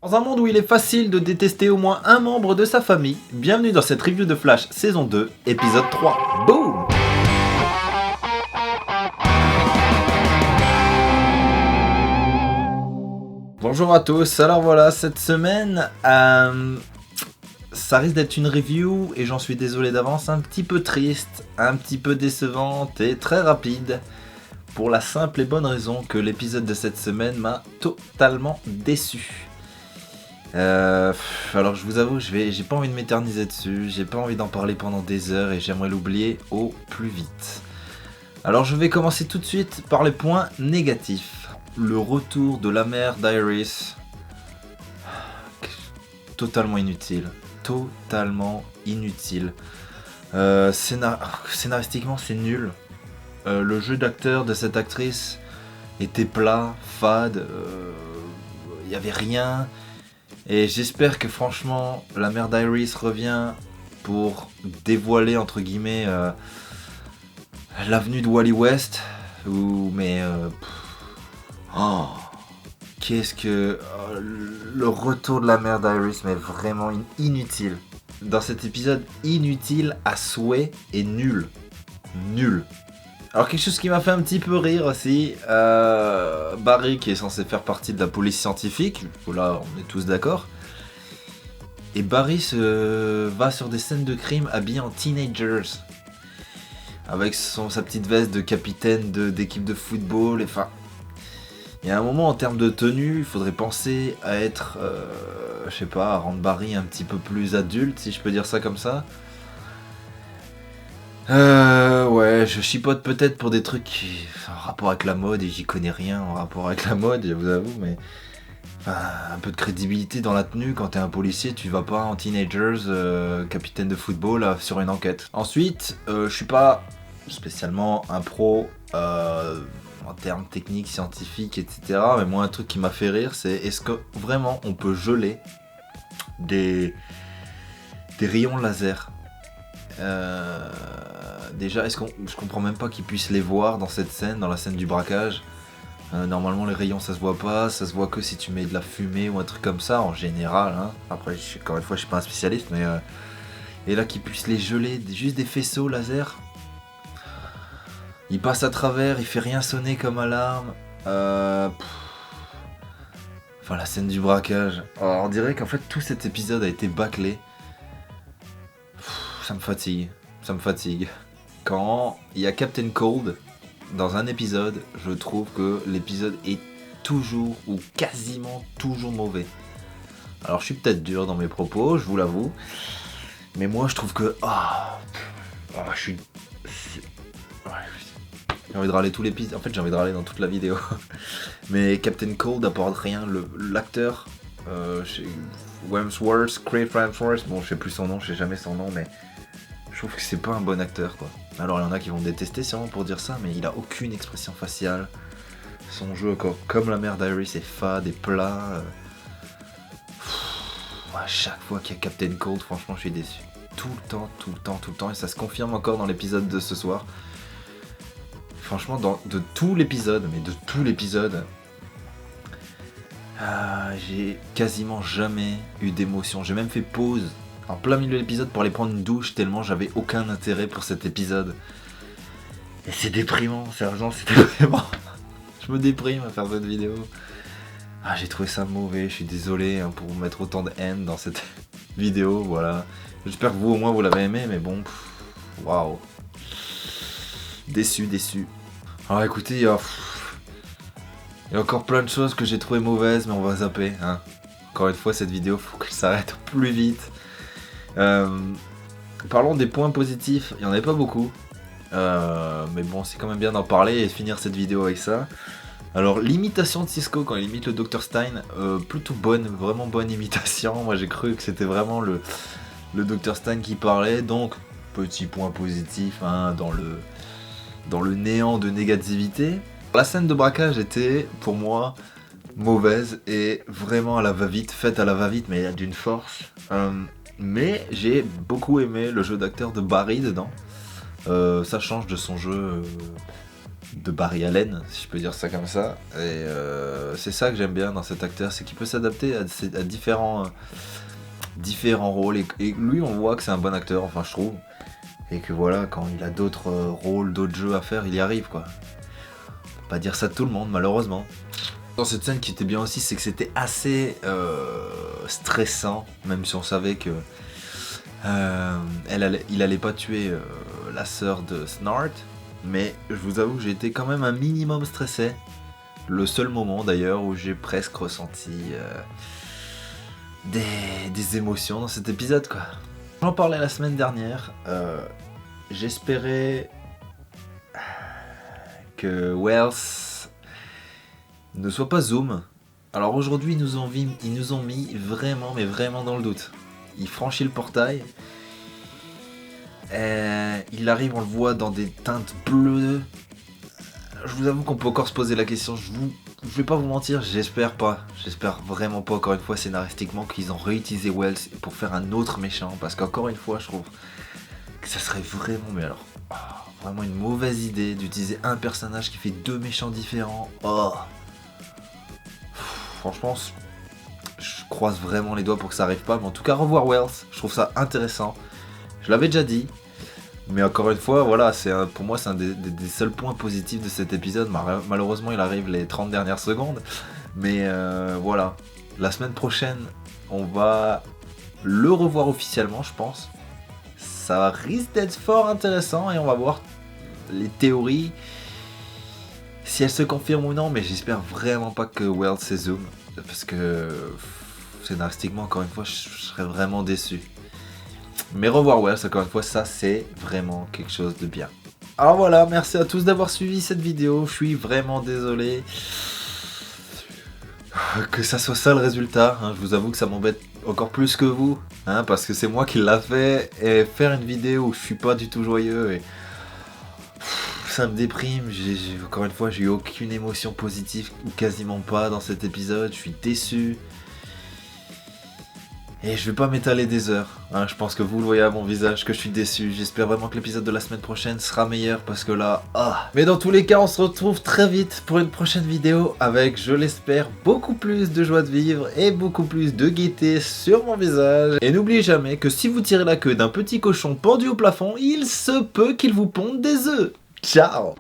Dans un monde où il est facile de détester au moins un membre de sa famille, bienvenue dans cette review de Flash saison 2, épisode 3. Boom! Bonjour à tous, alors voilà, cette semaine, ça risque d'être une review, et j'en suis désolé d'avance, un petit peu triste, un petit peu décevante et très rapide, pour la simple et bonne raison que l'épisode de cette semaine m'a totalement déçu. Alors je vous avoue, j'ai pas envie de m'éterniser dessus, j'ai pas envie d'en parler pendant des heures et j'aimerais l'oublier au plus vite. Alors je vais commencer tout de suite par les points négatifs. Le retour de la mère d'Iris, totalement inutile. Totalement inutile. Scénaristiquement c'est nul. Le jeu d'acteur de cette actrice était plat, fade, il y avait rien. Et j'espère que franchement la mère d'Iris revient pour dévoiler entre guillemets l'avenue de Wally West. Qu'est-ce que le retour de la mère d'Iris, mais vraiment inutile. Dans cet épisode, inutile à souhait et nul. Nul. Alors quelque chose qui m'a fait un petit peu rire aussi, Barry qui est censé faire partie de la police scientifique, là on est tous d'accord, et Barry va sur des scènes de crime habillé en teenagers, avec sa petite veste de capitaine d'équipe de football, enfin, il y a un moment en termes de tenue, il faudrait penser à être, je sais pas, à rendre Barry un petit peu plus adulte, si je peux dire ça comme ça. Ouais, je chipote peut-être pour des trucs en rapport avec la mode et j'y connais rien en rapport avec la mode, je vous avoue, mais enfin, un peu de crédibilité dans la tenue. Quand t'es un policier, tu vas pas en teenagers, capitaine de football sur une enquête. Ensuite, je suis pas spécialement un pro en termes techniques, scientifiques, etc. Mais moi, un truc qui m'a fait rire, c'est est-ce que vraiment on peut geler des rayons laser? Déjà, je comprends même pas qu'ils puissent les voir dans cette scène, dans la scène du braquage. Normalement, les rayons ça se voit pas, ça se voit que si tu mets de la fumée ou un truc comme ça en général. Hein. Après, encore une fois, je suis pas un spécialiste, mais et là qu'ils puissent les geler, juste des faisceaux laser. Il passe à travers, il fait rien sonner comme alarme. Enfin, la scène du braquage. Alors, on dirait qu'en fait tout cet épisode a été bâclé. Ça me fatigue. Quand il y a Captain Cold dans un épisode, je trouve que l'épisode est toujours ou quasiment toujours mauvais. Alors je suis peut-être dur dans mes propos, je vous l'avoue, mais moi je trouve que je suis... J'ai envie de râler tout l'épisode, en fait j'ai envie de râler dans toute la vidéo. Mais Captain Cold apporte rien, l'acteur, Craig Wemsworth, bon je sais plus son nom, je sais jamais son nom, mais je trouve que c'est pas un bon acteur quoi. Alors il y en a qui vont détester sûrement pour dire ça, mais il a aucune expression faciale. Son jeu comme la mère d'Iris est fade et plat. À chaque fois qu'il y a Captain Cold, franchement je suis déçu. Tout le temps, et ça se confirme encore dans l'épisode de ce soir. Franchement de tout l'épisode, j'ai quasiment jamais eu d'émotion. J'ai même fait pause en plein milieu de l'épisode pour aller prendre une douche tellement j'avais aucun intérêt pour cet épisode. Et c'est déprimant, sérieusement c'est déprimant. Je me déprime à faire cette vidéo. J'ai trouvé ça mauvais, je suis désolé pour mettre autant de haine dans cette vidéo, voilà. J'espère que vous au moins vous l'avez aimé, mais bon, waouh. Déçu. Alors écoutez, il y a encore plein de choses que j'ai trouvées mauvaises, mais on va zapper, hein. Encore une fois, cette vidéo, faut qu'elle s'arrête au plus vite. Parlons des points positifs, il n'y en avait pas beaucoup. Mais bon, c'est quand même bien d'en parler et de finir cette vidéo avec ça. Alors, l'imitation de Cisco quand il imite le Dr Stein, plutôt bonne, vraiment bonne imitation. Moi j'ai cru que c'était vraiment le Dr Stein qui parlait, donc petit point positif hein, dans le néant de négativité. La scène de braquage était, pour moi, mauvaise et vraiment à la va-vite, faite à la va-vite, mais d'une force. Mais j'ai beaucoup aimé le jeu d'acteur de Barry dedans. Ça change de son jeu de Barry Allen, si je peux dire ça comme ça. Et c'est ça que j'aime bien dans cet acteur, c'est qu'il peut s'adapter à différents rôles. Et lui, on voit que c'est un bon acteur, enfin je trouve. Et que voilà, quand il a d'autres rôles, d'autres jeux à faire, il y arrive quoi. On peut pas dire ça de tout le monde, malheureusement. Dans cette scène qui était bien aussi, c'est que c'était assez stressant, même si on savait que il allait pas tuer la sœur de Snart. Mais je vous avoue que j'ai été quand même un minimum stressé. Le seul moment d'ailleurs où j'ai presque ressenti des émotions dans cet épisode quoi. J'en parlais la semaine dernière. J'espérais que Wells ne soit pas Zoom. Alors aujourd'hui ils nous ont mis vraiment mais vraiment dans le doute. Il franchit le portail. Il arrive, on le voit dans des teintes bleues. Je vous avoue qu'on peut encore se poser la question. Je vais pas vous mentir, j'espère pas. J'espère vraiment pas, encore une fois, scénaristiquement, qu'ils ont réutilisé Wells pour faire un autre méchant. Parce qu'encore une fois, je trouve que ça serait vraiment, mais alors, vraiment une mauvaise idée d'utiliser un personnage qui fait deux méchants différents. Franchement, je croise vraiment les doigts pour que ça arrive pas. Mais en tout cas, revoir Wells, je trouve ça intéressant. Je l'avais déjà dit, mais encore une fois, voilà, pour moi c'est un des seuls points positifs de cet épisode. Malheureusement, il arrive les 30 dernières secondes, mais voilà. La semaine prochaine, on va le revoir officiellement, je pense. Ça risque d'être fort intéressant et on va voir les théories, si elles se confirment ou non, mais j'espère vraiment pas que Wells c'est Zoom, parce que scénaristiquement, encore une fois, je serais vraiment déçu. Mais revoir Wells, encore une fois, ça c'est vraiment quelque chose de bien. Alors voilà, merci à tous d'avoir suivi cette vidéo. Je suis vraiment désolé que ça soit ça le résultat. Je vous avoue que ça m'embête encore plus que vous, parce que c'est moi qui l'a fait. Et faire une vidéo où je suis pas du tout joyeux et ça me déprime. Encore une fois, j'ai eu aucune émotion positive ou quasiment pas dans cet épisode. Je suis déçu. Et je vais pas m'étaler des heures, je pense que vous le voyez à mon visage que je suis déçu. J'espère vraiment que l'épisode de la semaine prochaine sera meilleur parce que là, Mais dans tous les cas, on se retrouve très vite pour une prochaine vidéo avec, je l'espère, beaucoup plus de joie de vivre et beaucoup plus de gaieté sur mon visage. Et n'oubliez jamais que si vous tirez la queue d'un petit cochon pendu au plafond, il se peut qu'il vous ponde des œufs. Ciao!